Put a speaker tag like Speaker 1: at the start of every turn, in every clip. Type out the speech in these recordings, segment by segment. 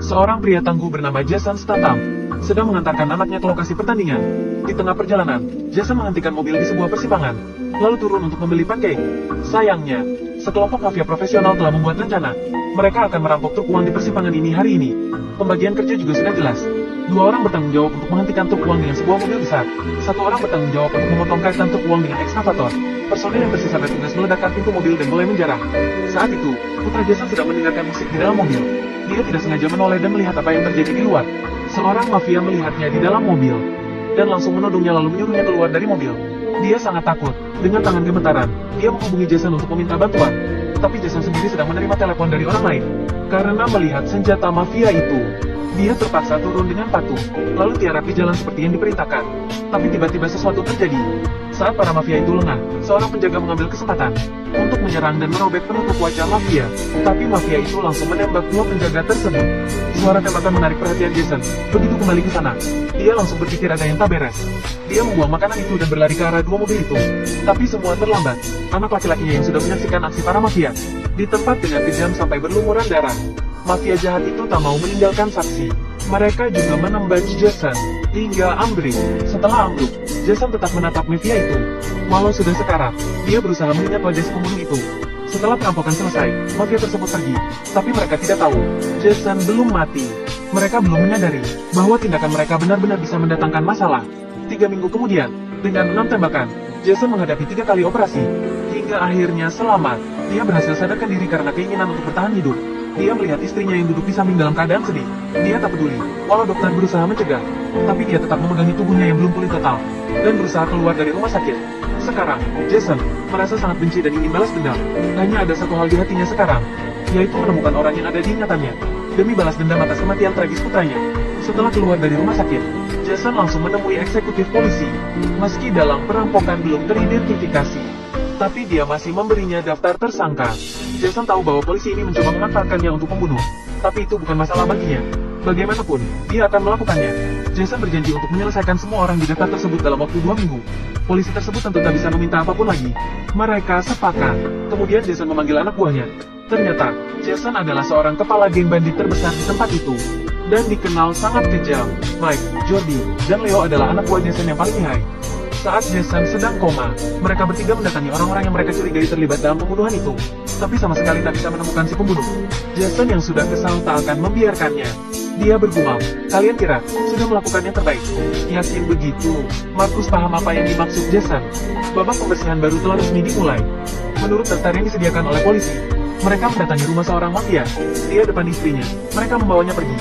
Speaker 1: Seorang pria tangguh bernama Jason Statham sedang mengantarkan anaknya ke lokasi pertandingan. Di tengah perjalanan, Jason menghentikan mobil di sebuah persimpangan, lalu turun untuk membeli pancake. Sayangnya, sekelompok mafia profesional telah membuat rencana. Mereka akan merampok truk uang di persimpangan ini hari ini. Pembagian kerja juga sudah jelas. 2 orang bertanggung jawab untuk menghentikan truk uang dengan sebuah mobil besar. 1 orang bertanggung jawab untuk memotong kaitan truk uang dengan ekskavator. Personil yang bersisa bertugas meledakkan pintu mobil dan mulai menjarah. Saat itu, putra Jason sedang mendengarkan musik di dalam mobil. Dia tidak sengaja menoleh dan melihat apa yang terjadi di luar. Seorang mafia melihatnya di dalam mobil dan langsung menodongnya lalu menyuruhnya keluar dari mobil. Dia sangat takut. Dengan tangan gemetaran, dia menghubungi Jason untuk meminta bantuan. Tapi Jason sendiri sedang menerima telepon dari orang lain. Karena melihat senjata mafia itu, dia terpaksa turun dengan patuh, lalu tiarap di jalan seperti yang diperintahkan. Tapi tiba-tiba sesuatu terjadi. Saat para mafia itu lengah, seorang penjaga mengambil kesempatan untuk menyerang dan merobek penutup wajah mafia. Tapi mafia itu langsung menembak 2 penjaga tersebut. Suara tembakan menarik perhatian Jason. Begitu kembali ke sana, dia langsung berpikir ada yang tak beres. Dia membuang makanan itu dan berlari ke arah 2 mobil itu. Tapi semua terlambat. Anak laki-lakinya yang sudah menyaksikan aksi para mafia di tempat dengan kejam sampai berlumuran darah. Mafia jahat itu tak mau meninggalkan saksi. Mereka juga menembak Jason hingga ambruk. Setelah ambruk, Jason tetap menatap mafia itu. Walau sudah sekarat, dia berusaha mengingat wajah si pembunuh itu. Setelah perampokan selesai, mafia tersebut pergi. Tapi mereka tidak tahu, Jason belum mati. Mereka belum menyadari bahwa tindakan mereka benar-benar bisa mendatangkan masalah. 3 minggu kemudian, dengan 6 tembakan, Jason menghadapi 3 kali operasi. Hingga akhirnya selamat. Dia berhasil sadarkan diri karena keinginan untuk bertahan hidup. Dia melihat istrinya yang duduk di samping dalam keadaan sedih. Dia tak peduli, walau dokter berusaha mencegah. Tapi dia tetap memegangi tubuhnya yang belum pulih total, dan berusaha keluar dari rumah sakit. Sekarang, Jason merasa sangat benci dan ingin balas dendam. Hanya ada satu hal di hatinya sekarang, yaitu menemukan orang yang ada di ingatannya, demi balas dendam atas kematian tragis putranya. Setelah keluar dari rumah sakit, Jason langsung menemui eksekutif polisi. Meski dalam perampokan belum teridentifikasi, tapi dia masih memberinya daftar tersangka. Jason tahu bahwa polisi ini mencoba memanfaatkannya untuk membunuh, tapi itu bukan masalah baginya. Bagaimanapun, dia akan melakukannya. Jason berjanji untuk menyelesaikan semua orang di daftar tersebut dalam waktu 2 minggu. Polisi tersebut tentu tak bisa meminta apapun lagi. Mereka sepakat. Kemudian Jason memanggil anak buahnya. Ternyata, Jason adalah seorang kepala geng bandit terbesar di tempat itu, dan dikenal sangat kejam. Mike, Jordi, dan Leo adalah anak buah Jason yang paling lihai. Saat Jason sedang koma, mereka bertiga mendatangi orang-orang yang mereka curigai terlibat dalam pembunuhan itu. Tapi sama sekali tak bisa menemukan si pembunuh. Jason yang sudah kesal tak akan membiarkannya. Dia bergumam, kalian kira sudah melakukan yang terbaik? Yakin begitu? Markus paham apa yang dimaksud Jason. Babak pembersihan baru telah resmi dimulai. Menurut daftar yang disediakan oleh polisi, mereka mendatangi rumah seorang mafia. Dia depan istrinya. Mereka membawanya pergi.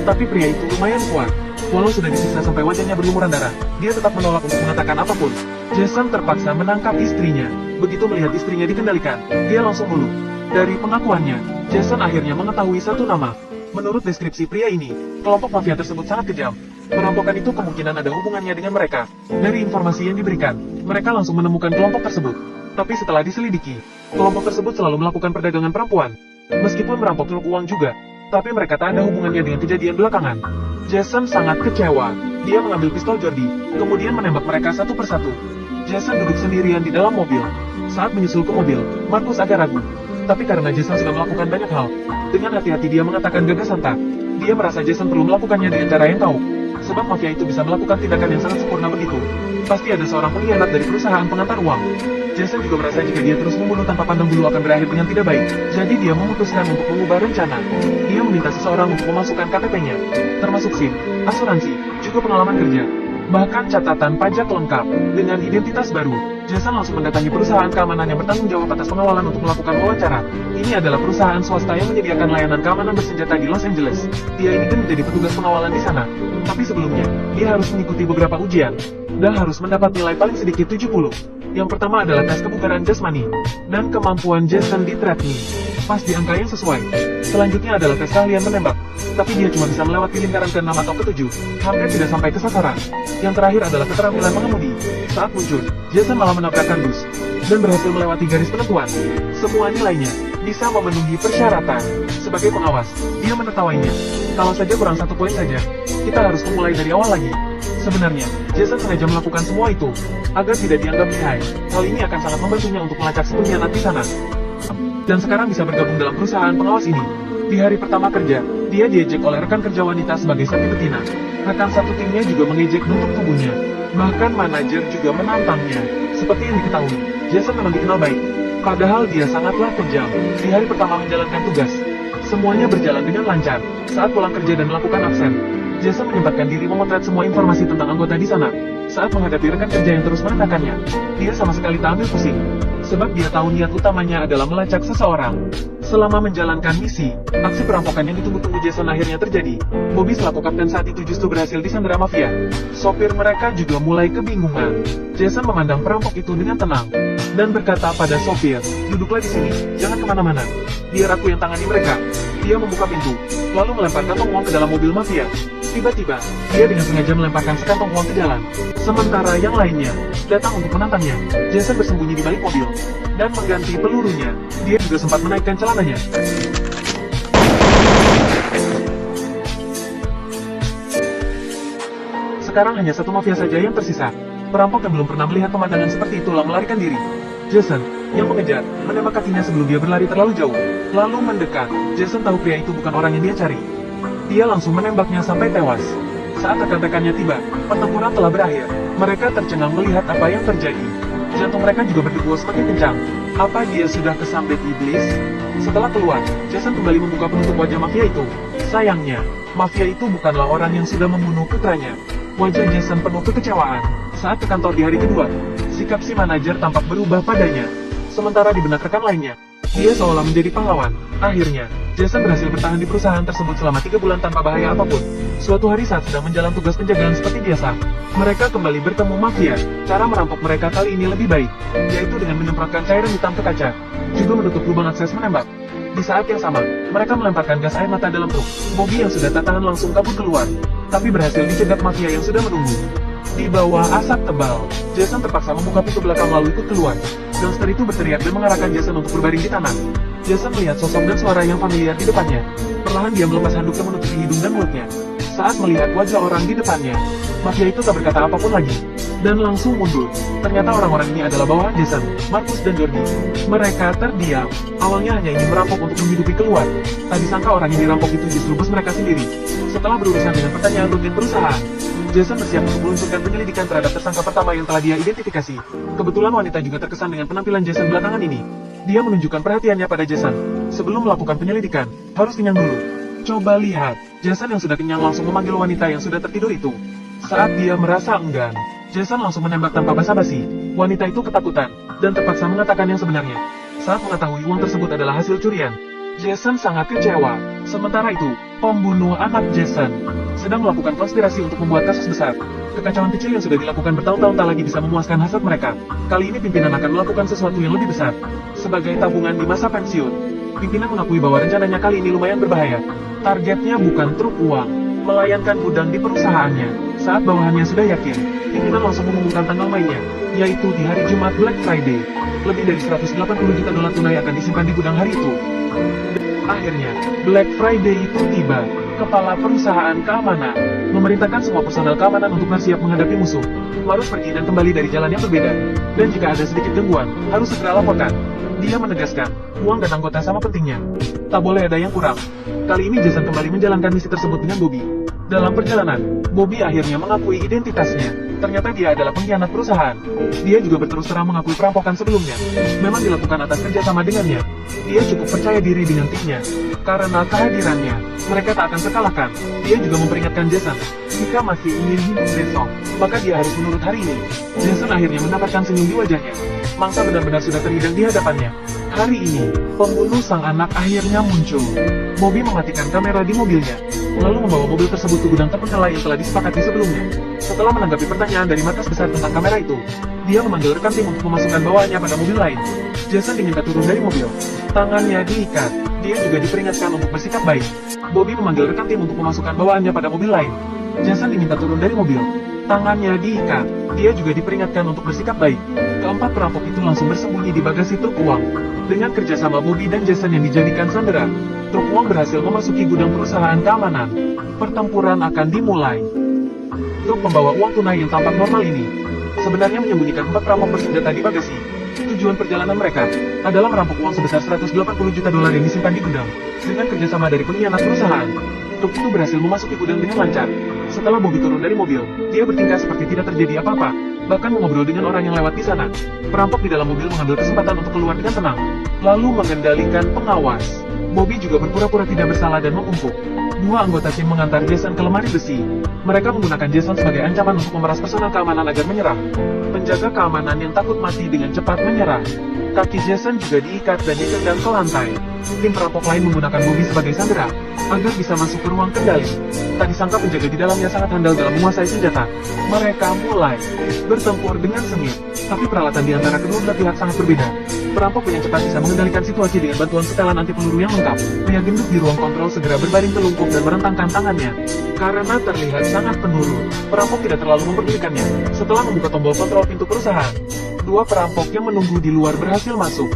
Speaker 1: Tapi pria itu lumayan kuat. Walau sudah disiksa sampai wajahnya berlumuran darah, dia tetap menolak untuk mengatakan apapun. Jason terpaksa menangkap istrinya. Begitu melihat istrinya dikendalikan, dia langsung luluh. Dari pengakuannya, Jason akhirnya mengetahui satu nama. Menurut deskripsi pria ini, kelompok mafia tersebut sangat kejam. Perampokan itu kemungkinan ada hubungannya dengan mereka. Dari informasi yang diberikan, mereka langsung menemukan kelompok tersebut. Tapi setelah diselidiki, kelompok tersebut selalu melakukan perdagangan perempuan. Meskipun merampok truk uang juga, tapi mereka tak ada hubungannya dengan kejadian belakangan. Jason sangat kecewa. Dia mengambil pistol Jordi, kemudian menembak mereka satu persatu. Jason duduk sendirian di dalam mobil. Saat menyusul ke mobil, Markus agak ragu. Tapi karena Jason sudah melakukan banyak hal, dengan hati-hati dia mengatakan gagasan tak. Dia merasa Jason perlu melakukannya dengan cara yang tahu. Sebab mafia itu bisa melakukan tindakan yang sangat sempurna begitu. Pasti ada seorang pengkhianat dari perusahaan pengantar uang. Jason juga merasa jika dia terus membunuh tanpa pandang bulu akan berakhir dengan tidak baik. Jadi dia memutuskan untuk mengubah rencana. Dia meminta seseorang untuk memasukkan KTP-nya, termasuk SIM, asuransi, juga pengalaman kerja, bahkan catatan pajak lengkap. Dengan identitas baru, Jason langsung mendatangi perusahaan keamanan yang bertanggung jawab atas pengawalan untuk melakukan wawancara. Ini adalah perusahaan swasta yang menyediakan layanan keamanan bersenjata di Los Angeles. Dia ini kan menjadi petugas pengawalan di sana. Tapi sebelumnya, dia harus mengikuti beberapa ujian, dan harus mendapat nilai paling sedikit 70. Yang pertama adalah tes kebugaran jasmani, dan kemampuan Jason di treadmill. Pas di angka yang sesuai. Selanjutnya adalah tes keahlian menembak, tapi dia cuma bisa melewati lingkaran ke-6 atau ke-7, hampir tidak sampai ke sasaran. Yang terakhir adalah keterampilan mengemudi. Saat muncul, Jason malah menabrakkan bus, dan berhasil melewati garis penentuan. Semua nilainya bisa memenuhi persyaratan. Sebagai pengawas, dia menertawainya. Kalau saja kurang 1 poin saja, kita harus memulai dari awal lagi. Sebenarnya, Jason sengaja melakukan semua itu agar tidak dianggap lihai. Hal ini akan sangat membantunya untuk melacak si pengkhianat di sana. Dan sekarang bisa bergabung dalam perusahaan pengawas ini. Di hari pertama kerja, Dia diejek oleh rekan kerja wanita sebagai sapi betina. Rekan satu timnya juga mengejek bentuk tubuhnya. Bahkan manajer juga menantangnya. Seperti yang diketahui, Jason memang dikenal baik. Padahal dia sangatlah kejam. Di hari pertama menjalankan tugas, semuanya berjalan dengan lancar. Saat pulang kerja dan melakukan absen, Jason menyempatkan diri memotret semua informasi tentang anggota di sana. Saat menghadapi rekan kerja yang terus merendahkannya, dia sama sekali tak ambil pusing. Sebab dia tahu niat utamanya adalah melacak seseorang. Selama menjalankan misi, aksi perampokan yang ditunggu-tunggu Jason akhirnya terjadi. Bobby selaku kapten saat itu justru berhasil disandera mafia. Sopir mereka juga mulai kebingungan. Jason memandang perampok itu dengan tenang dan berkata pada sopir, "Duduklah di sini, jangan kemana-mana. Biar aku yang tangani mereka." Dia membuka pintu, lalu melempar kantong uang ke dalam mobil mafia. Tiba-tiba, dia dengan sengaja melemparkan sekantong uang ke jalan. Sementara yang lainnya datang untuk menantangnya. Jason bersembunyi di balik mobil dan mengganti pelurunya. Dia juga sempat menaikkan celananya. Sekarang hanya satu mafia saja yang tersisa. Perampok yang belum pernah melihat pemandangan seperti itulah melarikan diri. Jason, yang mengejar, menembak kakinya sebelum dia berlari terlalu jauh. Lalu mendekat. Jason tahu pria itu bukan orang yang dia cari. Dia langsung menembaknya sampai tewas. Saat rekan-rekannya tiba, pertempuran telah berakhir. Mereka tercengang melihat apa yang terjadi. Jantung mereka juga berdegup semakin kencang. Apa dia sudah kesambet iblis? Setelah keluar, Jason kembali membuka penutup wajah mafia itu. Sayangnya, mafia itu bukanlah orang yang sudah membunuh putranya. Wajah Jason penuh kekecewaan. Saat ke kantor di hari kedua, sikap si manajer tampak berubah padanya. Sementara di benak rekan lainnya, dia seolah menjadi pahlawan. Akhirnya, Jason berhasil bertahan di perusahaan tersebut selama 3 bulan tanpa bahaya apapun. Suatu hari saat sedang menjalan tugas penjagaan seperti biasa, mereka kembali bertemu mafia. Cara merampok mereka kali ini lebih baik, yaitu dengan menyemprotkan cairan hitam ke kaca, juga menutup lubang akses menembak. Di saat yang sama, mereka melemparkan gas air mata dalam truk. Bobby yang sudah tak tahan langsung kabur keluar, tapi berhasil dicegat mafia yang sudah menunggu. Di bawah asap tebal, Jason terpaksa membuka pintu belakang lalu ikut keluar. Gangster itu berteriak dan mengarahkan Jason untuk berbaring di tanah. Jason melihat sosok dan suara yang familiar di depannya. Perlahan dia melepas handuk yang menutupi hidung dan mulutnya. Saat melihat wajah orang di depannya, mafia itu tak berkata apapun lagi, dan langsung mundur. Ternyata orang-orang ini adalah bawahan Jason, Marcus dan Jordi. Mereka terdiam. Awalnya hanya ingin merampok untuk menghidupi keluar. Tak disangka orang yang dirampok itu justru bos mereka sendiri. Setelah berurusan dengan pertanyaan rutin perusahaan, Jason bersiap untuk meluncurkan penyelidikan terhadap tersangka pertama yang telah dia identifikasi. Kebetulan wanita juga terkesan dengan penampilan Jason belakangan ini. Dia menunjukkan perhatiannya pada Jason. Sebelum melakukan penyelidikan, harus kenyang dulu. Coba lihat, Jason yang sudah kenyang langsung memanggil wanita yang sudah tertidur itu. Saat dia merasa enggan, Jason langsung menembak tanpa basa-basi. Wanita itu ketakutan, dan terpaksa mengatakan yang sebenarnya. Saat mengetahui uang tersebut adalah hasil curian, Jason sangat kecewa. Sementara itu, pembunuh anak Jason sedang melakukan konspirasi untuk membuat kasus besar. Kekacauan kecil yang sudah dilakukan bertahun-tahun tak lagi bisa memuaskan hasrat mereka. Kali ini pimpinan akan melakukan sesuatu yang lebih besar. Sebagai tabungan di masa pensiun, pimpinan mengakui bahwa rencananya kali ini lumayan berbahaya. Targetnya bukan truk uang, melayankan gudang di perusahaannya. Saat bawahannya sudah yakin, pimpinan langsung mengumumkan tanggal mainnya, yaitu di hari Jumat Black Friday. Lebih dari 180 juta dolar tunai akan disimpan di gudang hari itu. Akhirnya, Black Friday itu tiba. Kepala perusahaan keamanan memerintahkan semua personel keamanan untuk bersiap menghadapi musuh. Harus pergi dan kembali dari jalan yang berbeda. Dan jika ada sedikit gangguan, harus segera laporkan. Dia menegaskan, uang dan anggota sama pentingnya. Tak boleh ada yang kurang. Kali ini Jason kembali menjalankan misi tersebut dengan Bobby. Dalam perjalanan, Bobby akhirnya mengakui identitasnya. Ternyata dia adalah pengkhianat perusahaan. Dia juga berterus terang mengakui perampokan sebelumnya memang dilakukan atas kerjasama dengannya. Dia cukup percaya diri dengan timnya. Karena kehadirannya, mereka tak akan terkalahkan. Dia juga memperingatkan Jason, jika masih ingin hidup besok, maka dia harus menurut hari ini. Jason akhirnya mendapatkan senyum di wajahnya. Mangsa benar-benar sudah terhidang di hadapannya. Hari ini, pembunuh sang anak akhirnya muncul. Bobby mematikan kamera di mobilnya, lalu membawa mobil tersebut ke gudang terpenggalai yang telah disepakati sebelumnya. Setelah menanggapi pertanyaan dari markas besar tentang kamera itu, dia memanggil rekan tim untuk memasukkan bawaannya pada mobil lain. Jason diminta turun dari mobil. Tangannya diikat. Dia juga diperingatkan untuk bersikap baik. Bobby memanggil rekan tim untuk memasukkan bawaannya pada mobil lain. Jason diminta turun dari mobil. Tangannya diikat. Dia juga diperingatkan untuk bersikap baik. Keempat perampok itu langsung bersembunyi di bagasi truk uang. Dengan kerjasama Bobby dan Jason yang dijadikan sandera, truk uang berhasil memasuki gudang perusahaan keamanan. Pertempuran akan dimulai. Truk pembawa uang tunai yang tampak normal ini sebenarnya menyembunyikan 4 perampok bersenjata di bagasi. Tujuan perjalanan mereka adalah merampok uang sebesar 180 juta dolar yang disimpan di gudang. Dengan kerjasama dari pengkhianat perusahaan, truk itu berhasil memasuki gudang dengan lancar. Setelah Bobby turun dari mobil, dia bertingkah seperti tidak terjadi apa-apa, bahkan mengobrol dengan orang yang lewat di sana. Perampok di dalam mobil mengambil kesempatan untuk keluar dengan tenang, lalu mengendalikan pengawas. Bobby juga berpura-pura tidak bersalah dan mengumpuk. Dua anggota tim mengantar Jason ke lemari besi. Mereka menggunakan Jason sebagai ancaman untuk memeras personel keamanan agar menyerah. Penjaga keamanan yang takut mati dengan cepat menyerah. Kaki Jason juga diikat dan ditendang ke lantai. Tim perampok lain menggunakan Bobby sebagai sandera agar bisa masuk ke ruang kendali. Tak disangka penjaga di dalamnya sangat handal dalam menguasai senjata. Mereka mulai bertempur dengan sengit, tapi peralatan di antara kedua belah pihak sangat berbeda. Perampok yang cepat bisa mengendalikan situasi dengan bantuan setelan anti peluru yang lengkap. Pria gendut di ruang kontrol segera berbaring telungkup dan merentangkan tangannya. Karena terlihat sangat penurut, perampok tidak terlalu memperdulikannya. Setelah membuka tombol kontrol pintu perusahaan, dua perampok yang menunggu di luar berhasil masuk.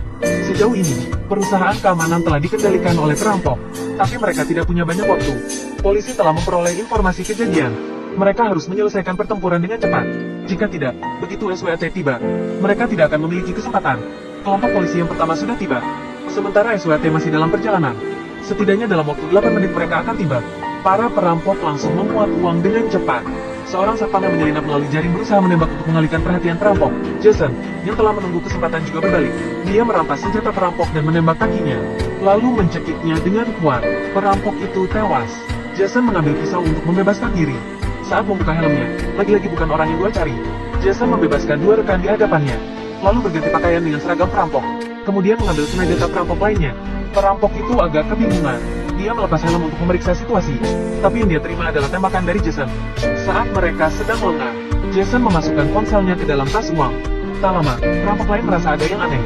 Speaker 1: Sejauh ini, perusahaan keamanan telah dikendalikan oleh perampok, tapi mereka tidak punya banyak waktu. Polisi telah memperoleh informasi kejadian. Mereka harus menyelesaikan pertempuran dengan cepat. Jika tidak, begitu SWAT tiba, mereka tidak akan memiliki kesempatan. Kelompok polisi yang pertama sudah tiba, sementara SWAT masih dalam perjalanan. Setidaknya dalam waktu 8 menit mereka akan tiba. Para perampok langsung memuat uang dengan cepat. Seorang satpam yang menyelinap melalui jaring berusaha menembak untuk mengalihkan perhatian perampok. Jason, yang telah menunggu kesempatan juga berbalik. Dia merampas senjata perampok dan menembak kakinya, lalu mencekiknya dengan kuat. Perampok itu tewas. Jason mengambil pisau untuk membebaskan diri. Saat membuka helmnya, lagi-lagi bukan orang yang gua cari. Jason membebaskan dua rekan di hadapannya, lalu berganti pakaian dengan seragam perampok. Kemudian mengambil senjata perampok lainnya. Perampok itu agak kebingungan. Dia melepas helm untuk memeriksa situasi, tapi yang dia terima adalah tembakan dari Jason. Saat mereka sedang lengah, Jason memasukkan ponselnya ke dalam tas uang. Tak lama, perampok lain merasa ada yang aneh.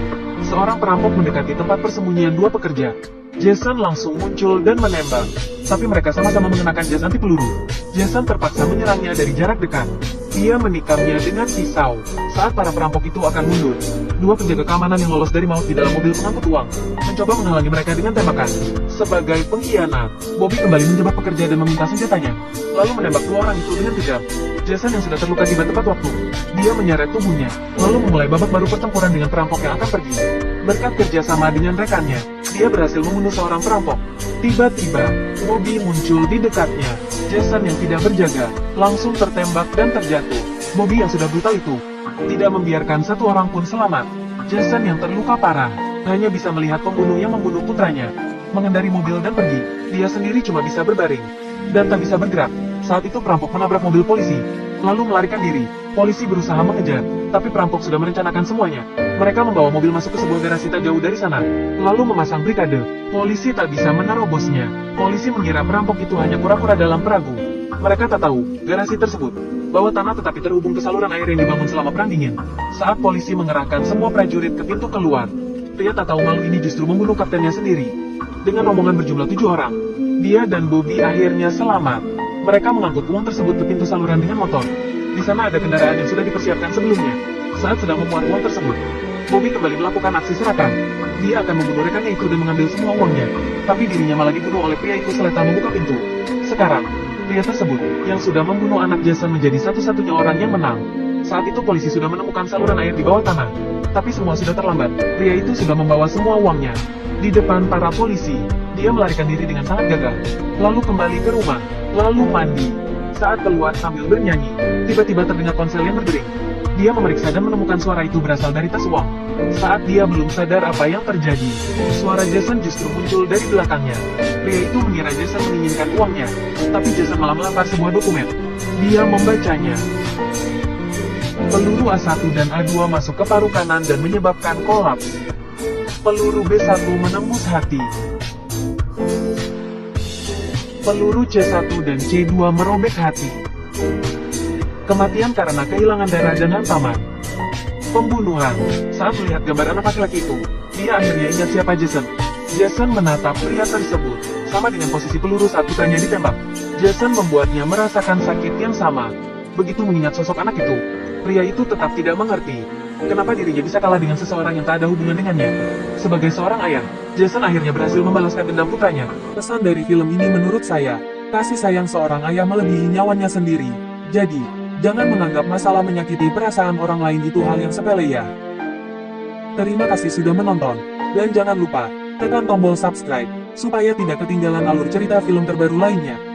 Speaker 1: Seorang perampok mendekati tempat persembunyian dua pekerja. Jason langsung muncul dan menembak, tapi mereka sama-sama mengenakan jas anti peluru. Jason terpaksa menyerangnya dari jarak dekat. Dia menikamnya dengan pisau. Saat para perampok itu akan mundur, dua penjaga keamanan yang lolos dari maut di dalam mobil pengangkut uang mencoba menghalangi mereka dengan tembakan. Sebagai pengkhianat, Bobby kembali menjebak pekerja dan meminta senjatanya, lalu menembak dua orang itu dengan kejam. Jason yang sudah terluka tiba tepat waktu. Dia menyeret tubuhnya, lalu memulai babak baru pertempuran dengan perampok yang akan pergi. Berkat kerjasama dengan rekannya, dia berhasil membunuh seorang perampok. Tiba-tiba, Bobby muncul di dekatnya. Jason yang tidak berjaga, langsung tertembak dan terjatuh. Bobby yang sudah brutal itu tidak membiarkan satu orang pun selamat. Jason yang terluka parah hanya bisa melihat pembunuh yang membunuh putranya mengendari mobil dan pergi. Dia sendiri cuma bisa berbaring dan tak bisa bergerak. Saat itu perampok menabrak mobil polisi, lalu melarikan diri. Polisi berusaha mengejar, tapi perampok sudah merencanakan semuanya. Mereka membawa mobil masuk ke sebuah garasi tak jauh dari sana, lalu memasang brikade. Polisi tak bisa menerobosnya. Polisi mengira perampok itu hanya kura-kura dalam perahu. Mereka tak tahu, garasi tersebut bawah tanah tetapi terhubung ke saluran air yang dibangun selama perang dingin. Saat polisi mengerahkan semua prajurit ke pintu keluar, pria tak tahu malu ini justru membunuh kaptennya sendiri. Dengan rombongan berjumlah 7 orang, dia dan Bobby akhirnya selamat. Mereka mengangkut uang tersebut ke pintu saluran dengan motor. Di sana ada kendaraan yang sudah dipersiapkan sebelumnya. Saat sedang memuat uang tersebut, Bobby kembali melakukan aksi serakah. Dia akan membunuh rekannya itu dan mengambil semua uangnya. Tapi dirinya malah dibunuh oleh pria itu setelah membuka pintu. Sekarang, pria tersebut, yang sudah membunuh anak Jason menjadi satu-satunya orang yang menang. Saat itu polisi sudah menemukan saluran air di bawah tanah. Tapi semua sudah terlambat. Pria itu sudah membawa semua uangnya. Di depan para polisi, dia melarikan diri dengan sangat gagah. Lalu kembali ke rumah, lalu mandi. Saat keluar sambil bernyanyi, tiba-tiba terdengar ponsel yang berdering. Dia memeriksa dan menemukan suara itu berasal dari tas uang. Saat dia belum sadar apa yang terjadi, suara Jason justru muncul dari belakangnya. Pria itu mengira Jason menginginkan uangnya, tapi Jason malah melempar sebuah dokumen. Dia membacanya. Peluru A1 dan A2 masuk ke paru kanan dan menyebabkan kolaps. Peluru B1 menembus hati. Peluru C1 dan C2 merobek hati. Kematian karena kehilangan darah dan hantaman. Pembunuhan. Saat melihat gambar anak laki-laki itu, dia akhirnya ingat siapa Jason. Jason menatap pria tersebut, sama dengan posisi peluru saat putranya ditembak. Jason membuatnya merasakan sakit yang sama. Begitu mengingat sosok anak itu, pria itu tetap tidak mengerti kenapa dirinya bisa kalah dengan seseorang yang tak ada hubungan dengannya. Sebagai seorang ayah, Jason akhirnya berhasil membalaskan dendam putranya. Pesan dari film ini menurut saya, kasih sayang seorang ayah melebihi nyawanya sendiri. Jadi, jangan menganggap masalah menyakiti perasaan orang lain itu hal yang sepele ya.
Speaker 2: Terima kasih sudah menonton. Dan jangan lupa, tekan tombol subscribe, supaya tidak ketinggalan alur cerita film terbaru lainnya.